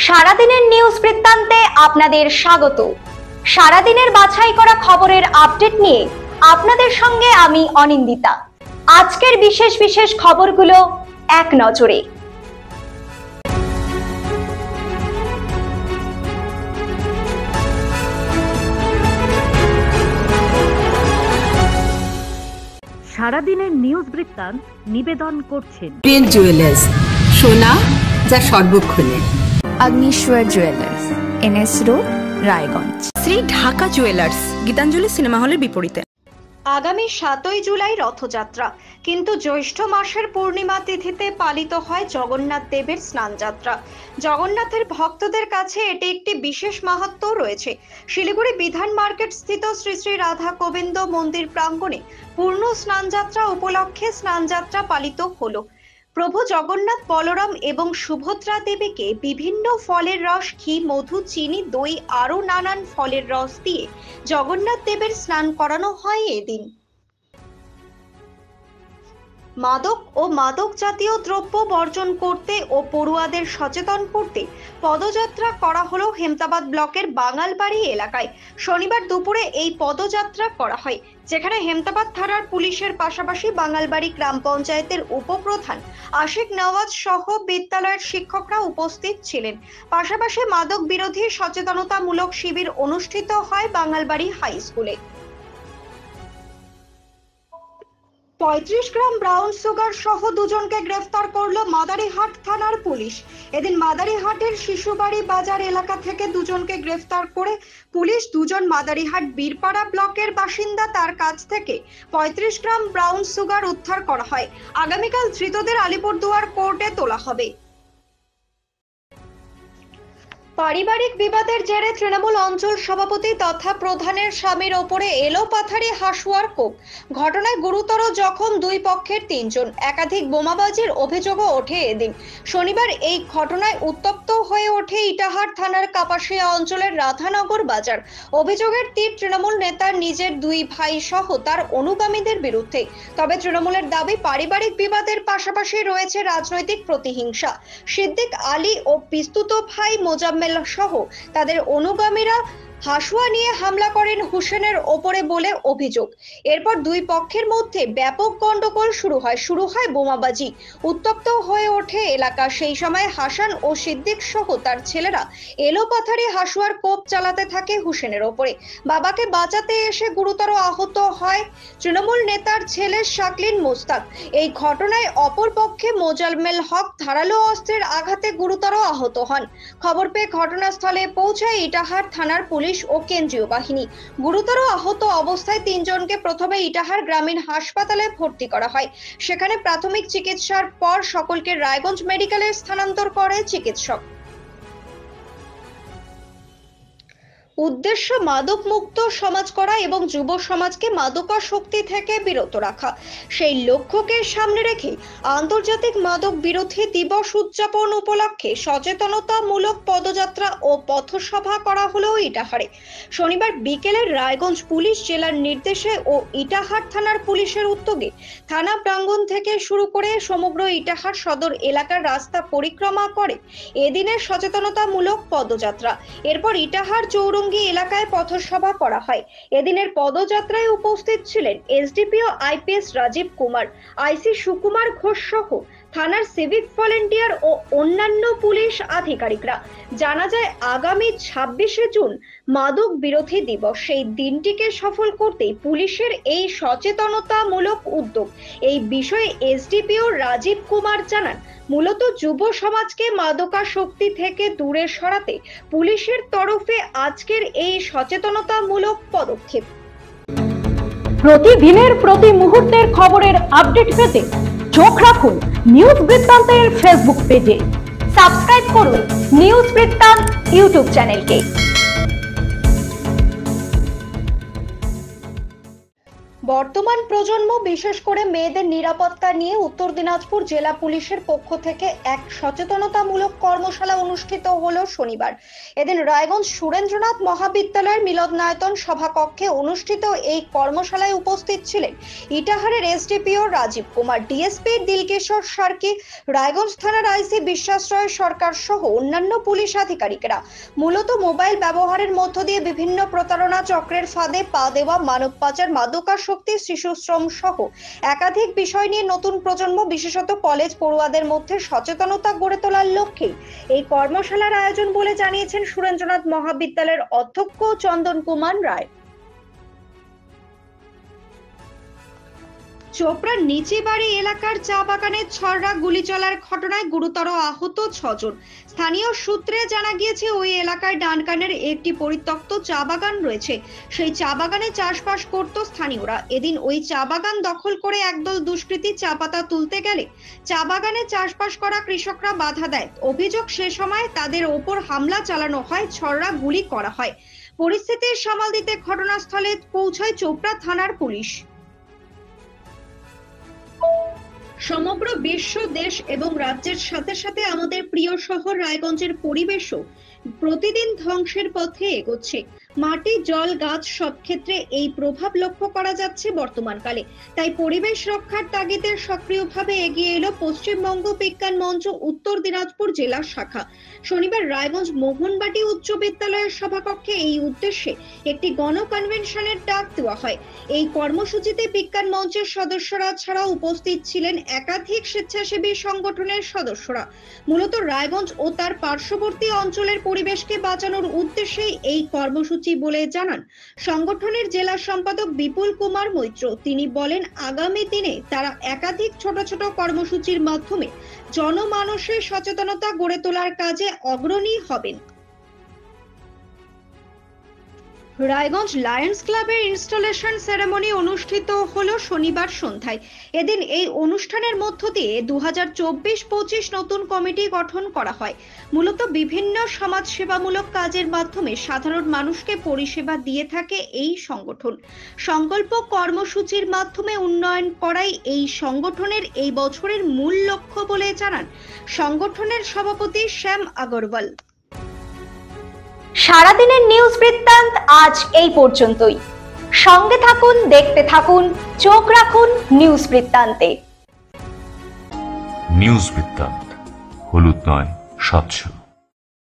সারাদিনের নিউজ বৃত্তান্তে আপনাদের স্বাগত। সারাদিনের বাছাই করা খবরের আপডেট নিয়ে আপনাদের সঙ্গে আমি অনিন্দিতা। আজকের বিশেষ বিশেষ খবরগুলো এক নজরে। সারাদিনের নিউজ বৃত্তান্ত নিবেদন করছেন প্রিন্ট জুয়েলার্স, সোনা যা সর্বক্ষণের। Agnishwar jewellers, NS road, Raiganj. Shri Dhaka jewellers, Gitanjali cinema হলের বিপরীতে। আগামী 7ই জুলাই রথযাত্রা, কিন্তু জ্যৈষ্ঠ মাসের পূর্ণিমা তিথিতে পালিত হয় জগন্নাথ দেবের স্নানযাত্রা। জগন্নাথের ভক্তদের কাছে এটি একটি বিশেষ মাহাত্ম্য রয়েছে। শিলিগুড়ি বিধান মার্কেট স্থিত শ্রী শ্রী রাধা গোবিন্দ মন্দির প্রাঙ্গণে পূর্ণ স্নানযাত্রা উপলক্ষে স্নানযাত্রা পালিত হলো। প্রভু জগন্নাথ, বলরাম এবং সুভদ্রা দেবীকে বিভিন্ন ফলের রস, ঘি, মধু, চিনি, দই আরও নানান ফলের রস দিয়ে জগন্নাথ দেবের স্নান করানো হয় এদিন। মাদক ও মাদক জাতীয় দ্রব্য বর্জন করতে ও পড়ুয়াদের সচেতন করতে পদযাত্রা করা হলো হেমতাবাদ ব্লকের বাঙালবাড়ি এলাকায়। শনিবার দুপুরে এই পদযাত্রা করা হয়, যেখানে হেমতাবাদ থানার পুলিশের পাশাপাশি বাঙালবাড়ি গ্রাম পঞ্চায়েতের উপপ্রধান আশিক নওয়াজ সহ বিদ্যালয়ের শিক্ষকরা উপস্থিত ছিলেন। পাশাপাশি মাদক বিরোধী সচেতনতামূলক শিবির অনুষ্ঠিত হয় বাঙালবাড়ি হাই স্কুলে। 35 গ্রাম ব্রাউন সুগার সহ দুজনকে গ্রেফতার করলো মাদারিহাট থানার পুলিশ। এদিন মাদারিহাটের শিশুবাড়ি বাজার এলাকা থেকে দুজনকে গ্রেফতার করে পুলিশ দুজন মাদারিহাট বীরপাড়া ব্লকের বাসিন্দা তার কাছ থেকে 35 গ্রাম ব্রাউন সুগার উদ্ধার করা হয়। আগামীকাল ধৃতদের আলিপুরদুয়ার কোর্টে তোলা হবে। পারিবারিক বিবাদের জেরে তৃণমূল অঞ্চল সভাপতি তথা প্রধানের স্বামীর ওপরে এলোপাথারি হাসুয়ার কোপ। ঘটনায় গুরুতর জখম দুই পক্ষের 3 জন। একাধিক বোমাবাজির অভিযোগও ওঠে এদিন। শনিবার এই ঘটনায় উত্তপ্ত হয়ে ওঠে ইটাহার থানার কাপাসিয়া অঞ্চলের রাধানগর বাজার। অভিযোগের তীর তৃণমূল নেতার নিজের 2 ভাই সহ তার অনুগামীদের বিরুদ্ধে। তবে তৃণমূলের দাবি, পারিবারিক বিবাদের পাশাপাশি রয়েছে রাজনৈতিক প্রতিহিংসা। সিদ্দিক আলী ও পিস্তুত ভাই মোজাম্মেল সহ তাদের অনুগামীরা হাসুয়া নিয়ে হামলা করেন হুসেনের ওপরে বলে অভিযোগ। এরপর দুই পক্ষের মধ্যে ব্যাপক গন্ডগোল শুরু হয় বোমাবাজি। উত্তপ্ত হয়ে ওঠে এলাকা। সেই সময় হাসান ও সিদ্দিক সহ তার ছেলেরা এলোপাথারি হাসুয়ার কোপ চালাতে থাকে হুসেনের ওপরে। বাবাকে বাঁচাতে এসে গুরুতর আহত হয় তৃণমূল নেতার ছেলে শাকলিন মোস্তাক। এই ঘটনায় অপর পক্ষে মোজাম্মেল হক ধারালো অস্ত্রের আঘাতে গুরুতর আহত হন। খবর পেয়ে ঘটনাস্থলে পৌঁছায় ইটাহার থানার পুলিশ ও কেন্দ্রীয় বাহিনী। গুরুতর আহত অবস্থায় 3 জনকে প্রথমে ইটাহার গ্রামীণ হাসপাতালে ভর্তি করা হয়। সেখানে প্রাথমিক চিকিৎসার পর সকলকে রায়গঞ্জ মেডিকেলে স্থানান্তর করে চিকিৎসক। উদ্দেশ্য মাদক মুক্ত সমাজ করা এবং যুব সমাজকে মাদকাসক্তি থেকে বিরত রাখা। সেই লক্ষ্যকে সামনে রেখে আন্তর্জাতিক মাদক বিরোধী দিবস উদযাপন উপলক্ষে সচেতনতামূলক পদযাত্রা ও পথসভা করা হলো ইটাহারে। শনিবার বিকেলে রায়গঞ্জ পুলিশ জেলার নির্দেশে ও ইটাহার থানার পুলিশের উদ্যোগে থানা প্রাঙ্গণ থেকে শুরু করে সমগ্র ইটাহার সদর এলাকার রাস্তা পরিক্রমা করে এদিনের সচেতনতামূলক পদযাত্রা। এরপর ইটাহার চৌরঙ্গি এলাকায় পথসভা করা হয়। এদিনের পদযাত্রায় উপস্থিত ছিলেন এসডিপিও আইপিএস রাজীব কুমার, আইসি সুকুমার ঘোষ সহ থানার সিভিক ভলেন্টিয়ার ও অন্যান্য পুলিশ আধিকারিকরা। জানা যায়, আগামী 26শে জুন মাদক বিরোধী দিবস। সেই দিনটিকে সফল করতেই পুলিশের এই সচেতনতামূলক উদ্যোগ। এই বিষয়ে এসডিপিও রাজীব কুমার জানান, মূলত যুব সমাজকে মাদকাসক্তি থেকে দূরে সরাতে পুলিশের তরফে আজকের এই সচেতনতামূলক পদক্ষেপ। প্রতিদিনের প্রতি মুহূর্তের খবরের আপডেট পেতে চোখ রাখুন নিউজ বৃত্তান্তের ফেসবুক পেজে। সাবস্ক্রাইব করুন নিউজ বৃত্তান্ত ইউটিউব চ্যানেলকে। বর্তমান প্রজন্ম বিশেষ করে মেয়েদের নিরাপত্তা নিয়ে উত্তর দিনাজপুর জেলা পুলিশের পক্ষ থেকে এক সচেতনতামূলক কর্মশালা অনুষ্ঠিত হলো শনিবার। এদিন রায়গঞ্জ সুরেন্দ্রনাথ মহাবিদ্যালয়ের মিলনায়তন সভাকক্ষে অনুষ্ঠিত এই কর্মশালায় উপস্থিত ছিলেন ইটাহারের এসডিপিও রাজীব কুমার, ডিএসপি দিলকেশ্বর সার্কি, রায়গঞ্জ থানার আইসি বিশ্বাস রয় সরকার সহ অন্যান্য পুলিশ আধিকারিকেরা। মূলত মোবাইল ব্যবহারের মধ্য দিয়ে বিভিন্ন প্রতারণা চক্রের ফাঁদে পা দেওয়া, মানব পাচার, মাদকাসক্তি, শিশু শ্রম সহ একাধিক বিষয় নিয়ে নতুন প্রজন্ম বিশেষত কলেজ পড়ুয়াদের মধ্যে সচেতনতা গড়ে তোলার লক্ষ্যে এই কর্মশালার আয়োজন বলে জানিয়েছেন সুরেন্দ্রনাথ মহাবিদ্যালয়ের অধ্যক্ষ চন্দন কুমার রায়। চোপড়ার নিচেবাড়ি এলাকার চা বাগানে ছররা গুলি চলার ঘটনায় গুরুতর আহত 6 জন। স্থানীয় সূত্রে জানা গিয়েছে ওই এলাকায় ডানকানের একটি পরিত্যক্ত চা বাগান রয়েছে। সেই চা বাগানে চাষবাস করত স্থানীয়রা। এদিন ওই চা বাগান দখল করে একদল দুষ্কৃতী চা পাতা তুলতে গেলে চা বাগানে চাষবাস করা কৃষকরা বাধা দেয়। অভিযোগ সে সময় তাদের ওপর হামলা চালানো হয়, ছররা গুলি করা হয়। পরিস্থিতি সামাল দিতে ঘটনাস্থলে পৌঁছায় চোপড়া থানার পুলিশ। সমগ্র বিশ্ব, দেশ এবং রাজ্যের সাথে সাথে আমাদের প্রিয় শহর রায়গঞ্জের পরিবেশও প্রতিদিন ধ্বংসের পথে এগোচ্ছে। মাটি, জল, গাছ সব ক্ষেত্রে এই প্রভাব লক্ষ্য করা যাচ্ছে বর্তমানকালে। তাই পরিবেশ রক্ষার তাগিদে সক্রিয়ভাবে এগিয়ে এলো পশ্চিমবঙ্গ বিজ্ঞান মঞ্চ উত্তর দিনাজপুর জেলা শাখা। শনিবার রায়গঞ্জ মোহনবাটি উচ্চ বিদ্যালয়ের সভাকক্ষে এই উদ্দেশ্যে একটি গণ কনভেনশনের ডাক দেওয়া হয়। এই কর্মসূচিতে বিজ্ঞান মঞ্চের সদস্যরা ছাড়াও উপস্থিত ছিলেন একাধিক স্বেচ্ছাসেবী সংগঠনের সদস্যরা। মূলত রায়গঞ্জ ও তার পার্শ্ববর্তী অঞ্চলের পরিবেশকে বাঁচানোর উদ্দেশ্যেই এই কর্মসূচি বলে জানান সংগঠনের জেলা সম্পাদক বিপুল কুমার মৈত্র। তিনি বলেন, আগামী দিনে তারা একাধিক ছোট ছোট কর্মসূচির মাধ্যমে জনমানসের সচেতনতা গড়ে তোলার কাজে অগ্রণী হবেন। রায়গঞ্জ লায়ন্স ক্লাবের ইনস্টলেশন সেরেমনি অনুষ্ঠিত হলো শনিবার সন্ধ্যায়। এদিন এই অনুষ্ঠানের মধ্য দিয়ে 2024-25 নতুন কমিটি গঠন করা হয়। মূলত বিভিন্ন সমাজ সেবামূলক কাজের মাধ্যমে সাধারণ মানুষকে পরিষেবা দিয়ে থাকে এই সংগঠন। সংকল্প কর্মসূচির মাধ্যমে উন্নয়ন করাই এই সংগঠনের এই বছরের মূল লক্ষ্য বলে জানান সংগঠনের সভাপতি শ্যাম আগরওয়াল। সারাদিনের নিউজ বৃত্তান্ত আজ এই পর্যন্তই। সঙ্গে থাকুন, দেখতে থাকুন, চোখ রাখুন নিউজ বৃত্তান্তে। নিউজ বৃত্তান্ত, হলুদ নয়, স্বচ্ছ।